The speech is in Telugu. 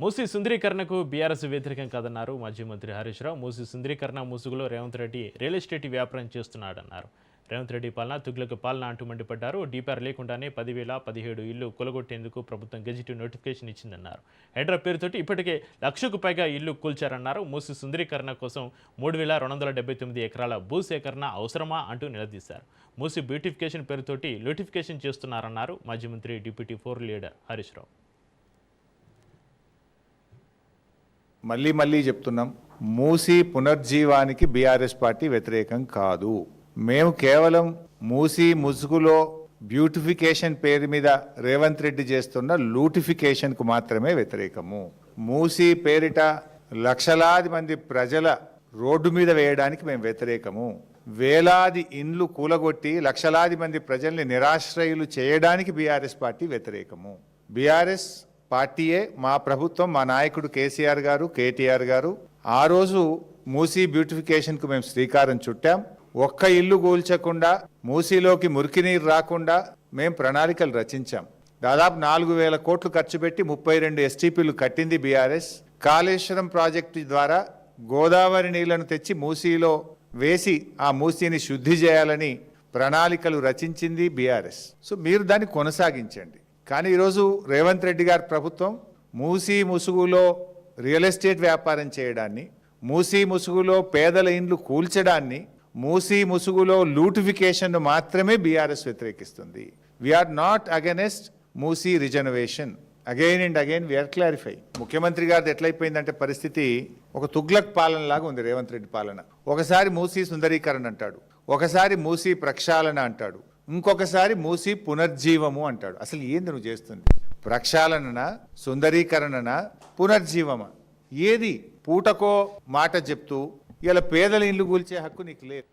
మూసీ సుందరీకరణకు బీఆర్ఎస్ వ్యతిరేకం కాదన్నారు మాజీ మంత్రి హరీష్ రావు. మూసీ సుందరీకరణ ముసుగులో రేవంత్ రెడ్డి రియల్ ఎస్టేట్ వ్యాపారం చేస్తున్నాడన్నారు. రేవంత్ రెడ్డి పాలన తుగ్లక్ పాలన అంటూ మండిపడ్డారు. డీపీఆర్ లేకుండానే 10,017 ఇళ్లు కొలగొట్టేందుకు ప్రభుత్వం గెజిట్ నోటిఫికేషన్ ఇచ్చిందన్నారు. హైడ్రా పేరుతోటి ఇప్పటికే 1,00,000కు పైగా ఇళ్లు కూల్చారన్నారు. మూసీ సుందరీకరణ కోసం 3,279 ఎకరాల భూసేకరణ అవసరమా అంటూ నిలదీశారు. మూసీ బ్యూటిఫికేషన్ పేరుతోటి నోటిఫికేషన్ చేస్తున్నారన్నారు మాజీ మంత్రి డిప్యూటీ 4 లీడర్ హరీష్ రావు. మళ్ళీ చెప్తున్నాం, మూసీ పునర్జీవానికి బీఆర్ఎస్ పార్టీ వ్యతిరేకం కాదు. మేము కేవలం మూసీ ముసుగులో బ్యూటిఫికేషన్ పేరు మీద రేవంత్ రెడ్డి చేస్తున్న లూటిఫికేషన్కు మాత్రమే వ్యతిరేకము. మూసీ పేరిట లక్షలాది మంది ప్రజల రోడ్డు మీద వేయడానికి మేము వ్యతిరేకము. వేలాది ఇండ్లు కూలగొట్టి లక్షలాది మంది ప్రజల్ని నిరాశ్రయులు చేయడానికి బీఆర్ఎస్ పార్టీ వ్యతిరేకము. బీఆర్ఎస్ పార్టీయే, మా ప్రభుత్వం, మా నాయకుడు కేసీఆర్ గారు, కేటీఆర్ గారు ఆ రోజు మూసీ బ్యూటిఫికేషన్కు మేము శ్రీకారం చుట్టాం. ఒక్క ఇల్లు కూల్చకుండా, మూసీలోకి మురికి నీరు రాకుండా మేము ప్రణాళికలు రచించాం. దాదాపు 4,000 కోట్లు ఖర్చు పెట్టి 32 ఎస్టీపీలు కట్టింది బీఆర్ఎస్. కాళేశ్వరం ప్రాజెక్టు ద్వారా గోదావరి నీళ్లను తెచ్చి మూసీలో వేసి ఆ మూసీని శుద్ధి చేయాలని ప్రణాళికలు రచించింది బీఆర్ఎస్. సో మీరు దాన్ని కొనసాగించండి. కానీ ఈరోజు రేవంత్ రెడ్డి గారి ప్రభుత్వం మూసీ ముసుగులో రియల్ ఎస్టేట్ వ్యాపారం చేయడాన్ని, మూసీ ముసుగులో పేదల ఇండ్లు కూల్చడాన్ని, మూసీ ముసుగులో లూటిఫికేషన్ మాత్రమే బీఆర్ఎస్ వ్యతిరేకిస్తుంది. We're not against Musi rejuvenation. Again and again we're clarify. ముఖ్యమంత్రి గారిది ఎట్లయిపోయిందంటే పరిస్థితి ఒక తుగ్లక్ పాలన లాగా ఉంది రేవంత్ రెడ్డి పాలన. ఒకసారి మూసీ సుందరీకరణ అంటాడు, ఒకసారి మూసీ ప్రక్షాళన అంటాడు, ఇంకొకసారి మూసీ పునర్జీవము అంటాడు. అసలు ఏంది నువ్వు చేస్తుంది? ప్రక్షాళన, సుందరీకరణ, పునర్జీవమా? ఏది? పూటకో మాట చెప్తూ ఇలా పేదల ఇల్లు కూల్చే హక్కు నీకు లేదు.